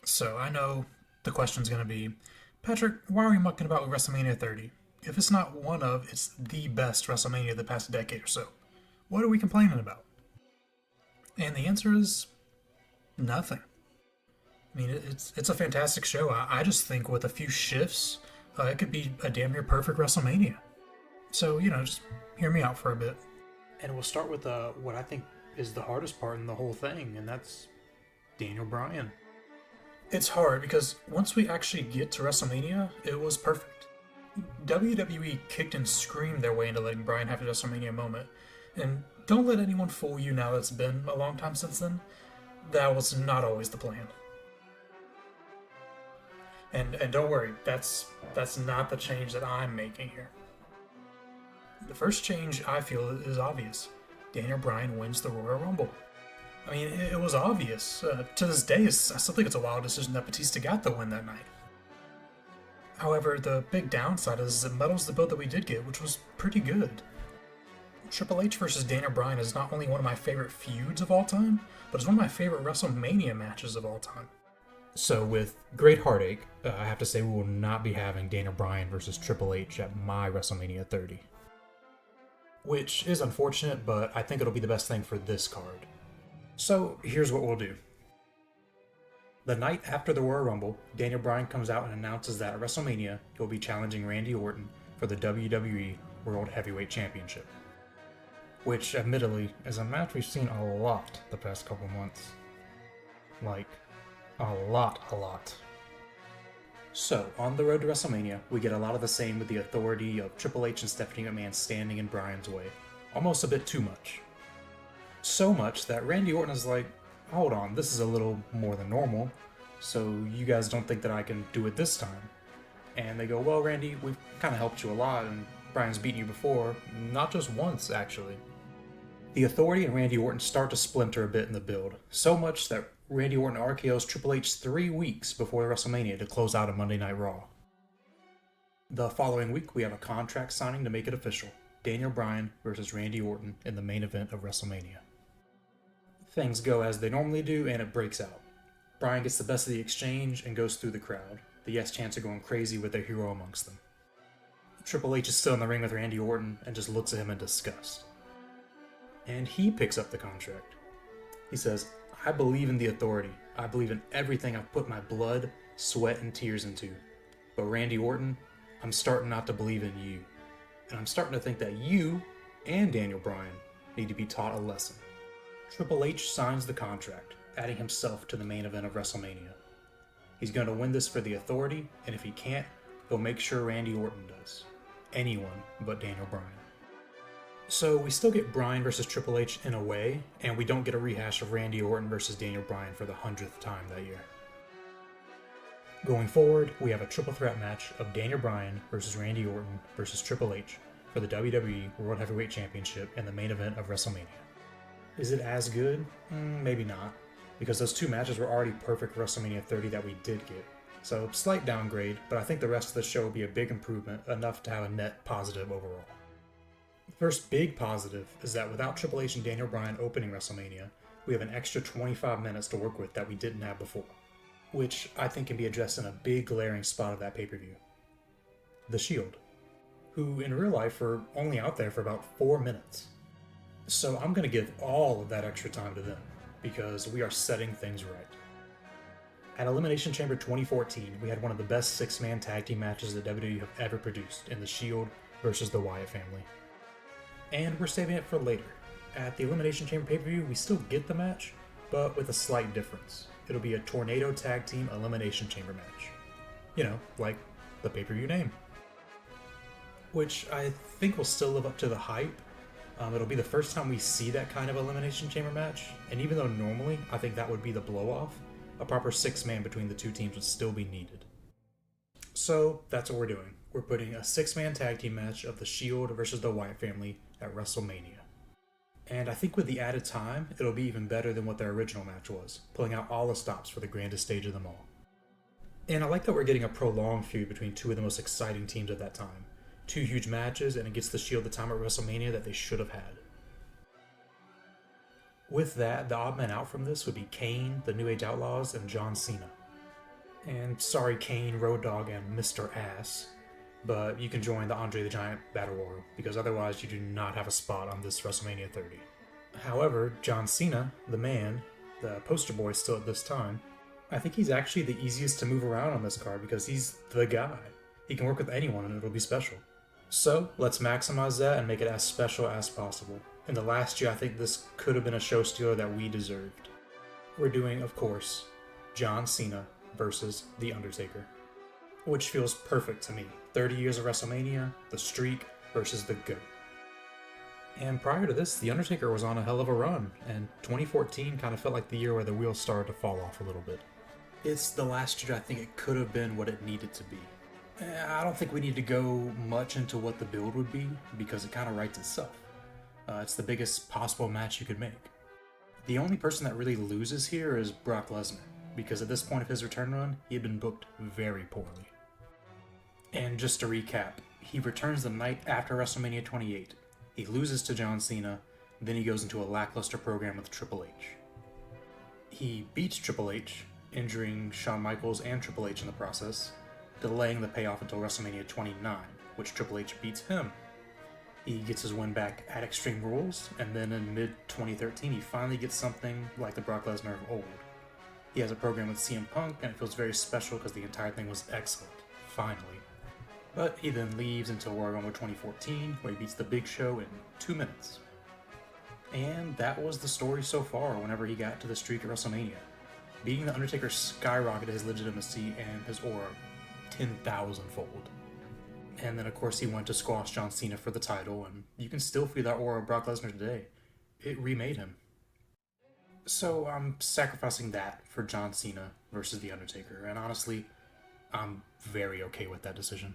So I know the question's going to be, Patrick, why are we mucking about with WrestleMania 30? If it's not one of, it's the best WrestleMania of the past decade or so. What are we complaining about? And the answer is nothing. I mean, it's a fantastic show. I just think with a few shifts, it could be a damn near perfect WrestleMania. So, just hear me out for a bit. And we'll start with what I think is the hardest part in the whole thing, and that's Daniel Bryan. It's hard because once we actually get to WrestleMania, it was perfect. WWE kicked and screamed their way into letting Bryan have a WrestleMania moment. And don't let anyone fool you now that it's been a long time since then. That was not always the plan. And don't worry, that's not the change that I'm making here. The first change I feel is obvious. Daniel Bryan wins the Royal Rumble. I mean, it was obvious. To this day, I still think it's a wild decision that Batista got the win that night. However, the big downside is it muddles the build that we did get, which was pretty good. Triple H versus Daniel Bryan is not only one of my favorite feuds of all time, but it's one of my favorite WrestleMania matches of all time. So, with great heartache, I have to say we will not be having Daniel Bryan versus Triple H at my WrestleMania 30. Which is unfortunate, but I think it'll be the best thing for this card. So, here's what we'll do. The night after the Royal Rumble, Daniel Bryan comes out and announces that at WrestleMania, he'll be challenging Randy Orton for the WWE World Heavyweight Championship. Which, admittedly, is a match we've seen a lot the past couple months. Like, a lot. So, on the road to WrestleMania, we get a lot of the same with the authority of Triple H and Stephanie McMahon standing in Bryan's way. Almost a bit too much. So much that Randy Orton is like, hold on, this is a little more than normal, so you guys don't think that I can do it this time? And they go, well, Randy, we've kind of helped you a lot, and Bryan's beaten you before, not just once, actually. The Authority and Randy Orton start to splinter a bit in the build, so much that Randy Orton RKO's Triple H 3 weeks before WrestleMania to close out a Monday Night Raw. The following week, we have a contract signing to make it official. Daniel Bryan versus Randy Orton in the main event of WrestleMania. Things go as they normally do, and it breaks out. Bryan gets the best of the exchange and goes through the crowd. The Yes Chants are going crazy with their hero amongst them. Triple H is still in the ring with Randy Orton and just looks at him in disgust. And he picks up the contract. He says, I believe in the Authority. I believe in everything I've put my blood, sweat, and tears into. But Randy Orton, I'm starting not to believe in you. And I'm starting to think that you and Daniel Bryan need to be taught a lesson. Triple H signs the contract, adding himself to the main event of WrestleMania. He's going to win this for the Authority, and if he can't, he'll make sure Randy Orton does. Anyone but Daniel Bryan. So we still get Bryan versus Triple H in a way, and we don't get a rehash of Randy Orton versus Daniel Bryan for the 100th time that year. Going forward, we have a triple threat match of Daniel Bryan versus Randy Orton versus Triple H for the WWE World Heavyweight Championship in the main event of WrestleMania. Is it as good? Maybe not, because those two matches were already perfect for WrestleMania 30 that we did get. So, slight downgrade, but I think the rest of the show will be a big improvement, enough to have a net positive overall. The first big positive is that without Triple H and Daniel Bryan opening WrestleMania, we have an extra 25 minutes to work with that we didn't have before, which I think can be addressed in a big glaring spot of that pay-per-view. The Shield, who in real life are only out there for about 4 minutes. So I'm going to give all of that extra time to them, because we are setting things right. At Elimination Chamber 2014, we had one of the best 6-man tag team matches that WWE have ever produced in The Shield versus the Wyatt family. And we're saving it for later. At the Elimination Chamber pay-per-view, we still get the match, but with a slight difference. It'll be a Tornado Tag Team Elimination Chamber match. You know, like the pay-per-view name. Which I think will still live up to the hype. It'll be the first time we see that kind of Elimination Chamber match, and even though normally I think that would be the blow-off, a proper 6-man between the two teams would still be needed. So that's what we're doing. We're putting a 6-man tag team match of the Shield versus the Wyatt family at WrestleMania. And I think with the added time, it'll be even better than what their original match was, pulling out all the stops for the grandest stage of them all. And I like that we're getting a prolonged feud between two of the most exciting teams at that time. 2 huge matches, and it gets the Shield the time at WrestleMania that they should have had. With that, the odd man out from this would be Kane, the New Age Outlaws, and John Cena. And sorry, Kane, Road Dogg, and Mr. Ass, but you can join the Andre the Giant Battle Royal, because otherwise you do not have a spot on this WrestleMania 30. However, John Cena, the man, the poster boy still at this time, I think he's actually the easiest to move around on this card because he's the guy. He can work with anyone and it'll be special. So, let's maximize that and make it as special as possible. In the last year, I think this could have been a show stealer that we deserved. We're doing, of course, John Cena versus The Undertaker, which feels perfect to me. 30 years of WrestleMania, the streak versus the GOAT. And prior to this, The Undertaker was on a hell of a run, and 2014 kind of felt like the year where the wheels started to fall off a little bit. It's the last year I think it could have been what it needed to be. I don't think we need to go much into what the build would be, because it kind of writes itself. It's the biggest possible match you could make. The only person that really loses here is Brock Lesnar, because at this point of his return run, he had been booked very poorly. And just to recap, he returns the night after WrestleMania 28. He loses to John Cena, then he goes into a lackluster program with Triple H. He beats Triple H, injuring Shawn Michaels and Triple H in the process, delaying the payoff until WrestleMania 29, which Triple H beats him. He gets his win back at Extreme Rules, and then in mid-2013 he finally gets something like the Brock Lesnar of old. He has a program with CM Punk, and it feels very special because the entire thing was excellent, finally. But he then leaves until Royal Rumble 2014, where he beats The Big Show in 2 minutes. And that was the story so far whenever he got to the streak at WrestleMania. Beating The Undertaker skyrocketed his legitimacy and his aura 10,000-fold. And then of course he went to squash John Cena for the title, and you can still feel that aura of Brock Lesnar today. It remade him. So I'm sacrificing that for John Cena versus The Undertaker, and honestly, I'm very okay with that decision.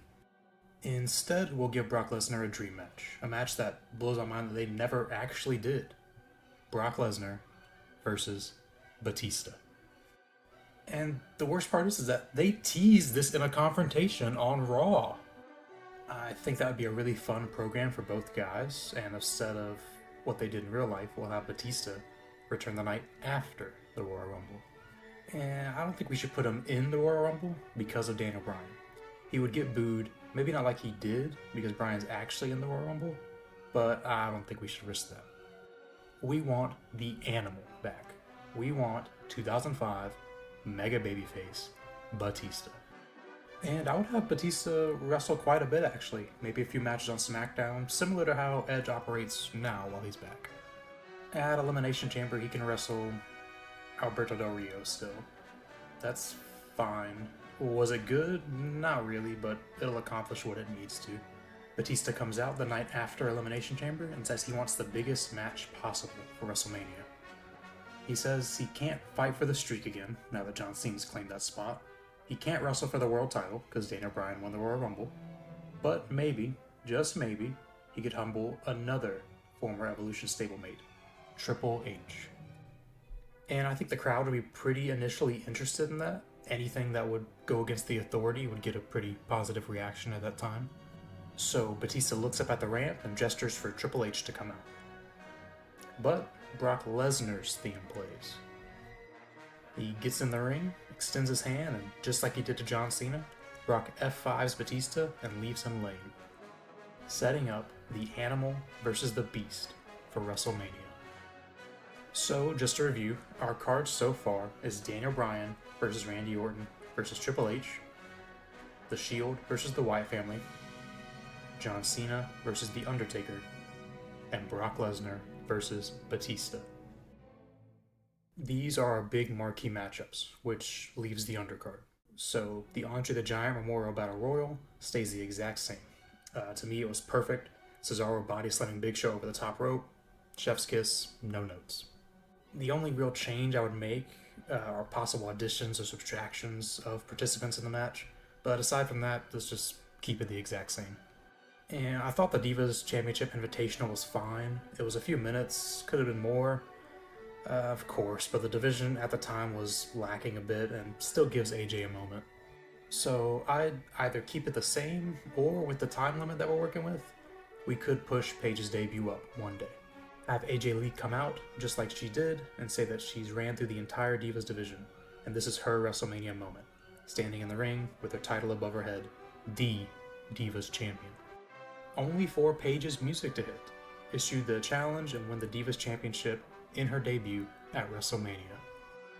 Instead, we'll give Brock Lesnar a dream match. A match that blows my mind that they never actually did. Brock Lesnar versus Batista. And the worst part is that they teased this in a confrontation on Raw. I think that would be a really fun program for both guys, and instead of what they did in real life, we'll have Batista return the night after the Royal Rumble. And I don't think we should put him in the Royal Rumble because of Daniel Bryan. He would get booed, maybe not like he did, because Bryan's actually in the Royal Rumble, but I don't think we should risk that. We want the animal back. We want 2005 mega babyface Batista. And I would have Batista wrestle quite a bit, actually. Maybe a few matches on SmackDown, similar to how Edge operates now while he's back. At Elimination Chamber, he can wrestle Alberto Del Rio still. That's fine. Was it good? Not really, but it'll accomplish what it needs to. Batista comes out the night after Elimination Chamber and says he wants the biggest match possible for WrestleMania. He says he can't fight for the streak again, now that John Cena's claimed that spot. He can't wrestle for the world title, because Daniel Bryan won the Royal Rumble. But maybe, just maybe, he could humble another former Evolution stablemate, Triple H. And I think the crowd would be pretty initially interested in that. Anything that would go against the authority would get a pretty positive reaction at that time. So Batista looks up at the ramp and gestures for Triple H to come out. But Brock Lesnar's theme plays. He gets in the ring, extends his hand, and just like he did to John Cena, Brock F5s Batista and leaves him laying, setting up the Animal versus the Beast for WrestleMania. So, just to review, our card so far is Daniel Bryan versus Randy Orton versus Triple H, The Shield versus the Wyatt family, John Cena versus The Undertaker, and Brock Lesnar versus Batista. These are our big marquee matchups, which leaves the undercard. So the Andre the Giant Memorial Battle Royal stays the exact same. To me, it was perfect. Cesaro body slamming Big Show over the top rope. Chef's kiss, no notes. The only real change I would make are possible additions or subtractions of participants in the match. But aside from that, let's just keep it the exact same. And I thought the Divas Championship Invitational was fine. It was a few minutes, could have been more. Of course, but the division at the time was lacking a bit and still gives AJ a moment. So I'd either keep it the same, or with the time limit that we're working with, we could push Paige's debut up one day. Have AJ Lee come out, just like she did, and say that she's ran through the entire Divas division, and this is her WrestleMania moment. standing in the ring with her title above her head, the Divas Champion. Only 4 pages music to hit. Issue the challenge and win the Divas Championship in her debut at WrestleMania.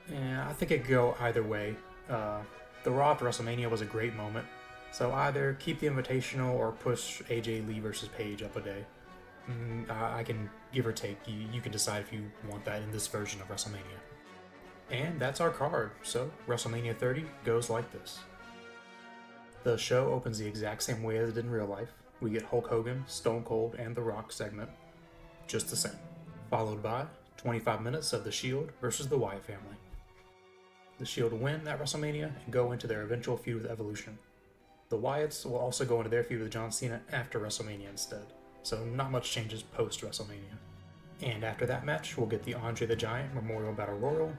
And I think it could go either way. The Raw after WrestleMania was a great moment, so either keep the Invitational or push AJ Lee versus Paige up a day. I can give or take. You can decide if you want that in this version of WrestleMania. And that's our card, so WrestleMania 30 goes like this. The show opens the exact same way as it did in real life. We get Hulk Hogan, Stone Cold, and The Rock segment, just the same. Followed by 25 minutes of The Shield versus the Wyatt family. The Shield win at WrestleMania and go into their eventual feud with Evolution. The Wyatts will also go into their feud with John Cena after WrestleMania instead, so not much changes post-WrestleMania. And after that match, we'll get the Andre the Giant Memorial Battle Royal,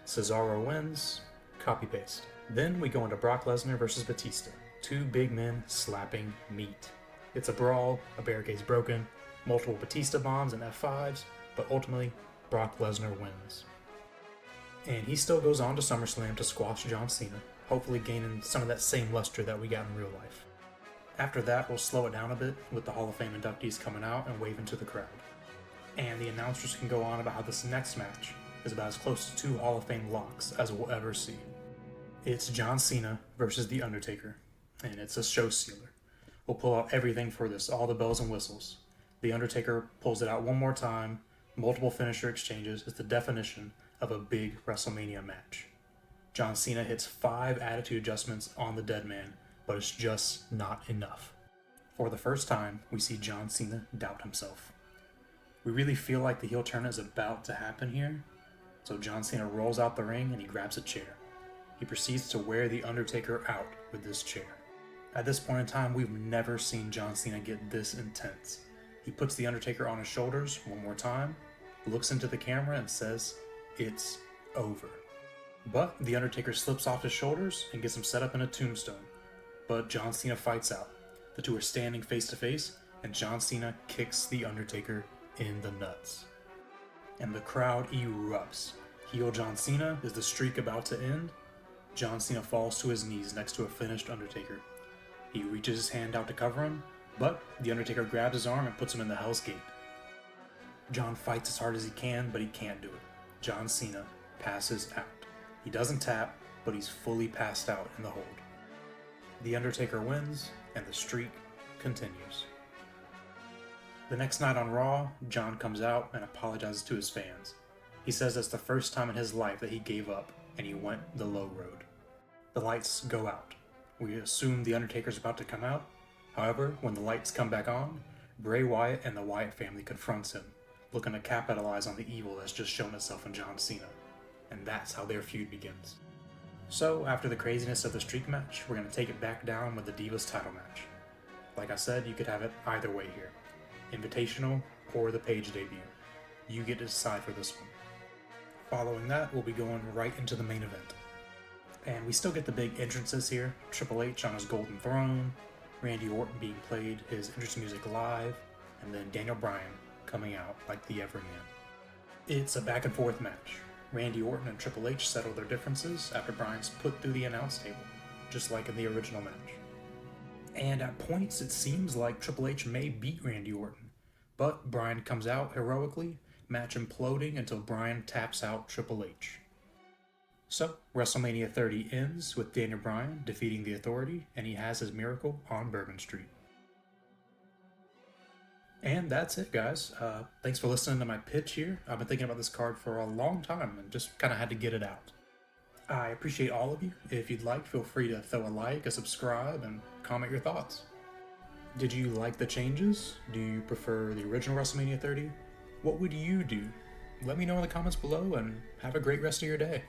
Cesaro wins, copy-paste. Then we go into Brock Lesnar versus Batista, 2 big men slapping meat. It's a brawl, a barricade's broken, multiple Batista bombs and F5s, but ultimately, Brock Lesnar wins. And he still goes on to SummerSlam to squash John Cena, hopefully gaining some of that same luster that we got in real life. After that, we'll slow it down a bit with the Hall of Fame inductees coming out and waving to the crowd. And the announcers can go on about how this next match is about as close to 2 Hall of Fame locks as we'll ever see. It's John Cena versus The Undertaker, and it's a show sealer. We'll pull out everything for this, all the bells and whistles. The Undertaker pulls it out one more time, multiple finisher exchanges is the definition of a big WrestleMania match. John Cena hits 5 attitude adjustments on the dead man, but it's just not enough. For the first time, we see John Cena doubt himself. We really feel like the heel turn is about to happen here, so John Cena rolls out the ring and he grabs a chair. He proceeds to wear The Undertaker out with this chair. At this point in time, we've never seen John Cena get this intense. He puts The Undertaker on his shoulders one more time, looks into the camera and says, "It's over." But The Undertaker slips off his shoulders and gets him set up in a tombstone. But John Cena fights out. The two are standing face to face, and John Cena kicks The Undertaker in the nuts. And the crowd erupts. Heel John Cena is the streak about to end. John Cena falls to his knees next to a finished Undertaker. He reaches his hand out to cover him, but The Undertaker grabs his arm and puts him in the Hell's Gate. John fights as hard as he can, but he can't do it. John Cena passes out. He doesn't tap, but he's fully passed out in the hold. The Undertaker wins, and the streak continues. The next night on Raw, John comes out and apologizes to his fans. He says that's the first time in his life that he gave up, and he went the low road. The lights go out. We assume The Undertaker's about to come out. However, when the lights come back on, Bray Wyatt and the Wyatt family confronts him, looking to capitalize on the evil that's just shown itself in John Cena. And that's how their feud begins. So, after the craziness of the streak match, we're going to take it back down with the Divas title match. Like I said, you could have it either way here. Invitational or the Paige debut. You get to decide for this one. Following that, we'll be going right into the main event. And we still get the big entrances here. Triple H on his golden throne, Randy Orton being played his entrance music live, and then Daniel Bryan coming out like the Everyman. It's a back and forth match. Randy Orton and Triple H settle their differences after Bryan's put through the announce table, just like in the original match. And at points it seems like Triple H may beat Randy Orton, but Bryan comes out heroically, match imploding until Bryan taps out Triple H. So, WrestleMania 30 ends with Daniel Bryan defeating the Authority, and he has his miracle on Bourbon Street. And that's it, guys. Thanks for listening to my pitch here. I've been thinking about this card for a long time and just kind of had to get it out. I appreciate all of you. If you'd like, feel free to throw a like, a subscribe, and comment your thoughts. Did you like the changes? Do you prefer the original WrestleMania 30? What would you do? Let me know in the comments below, and have a great rest of your day.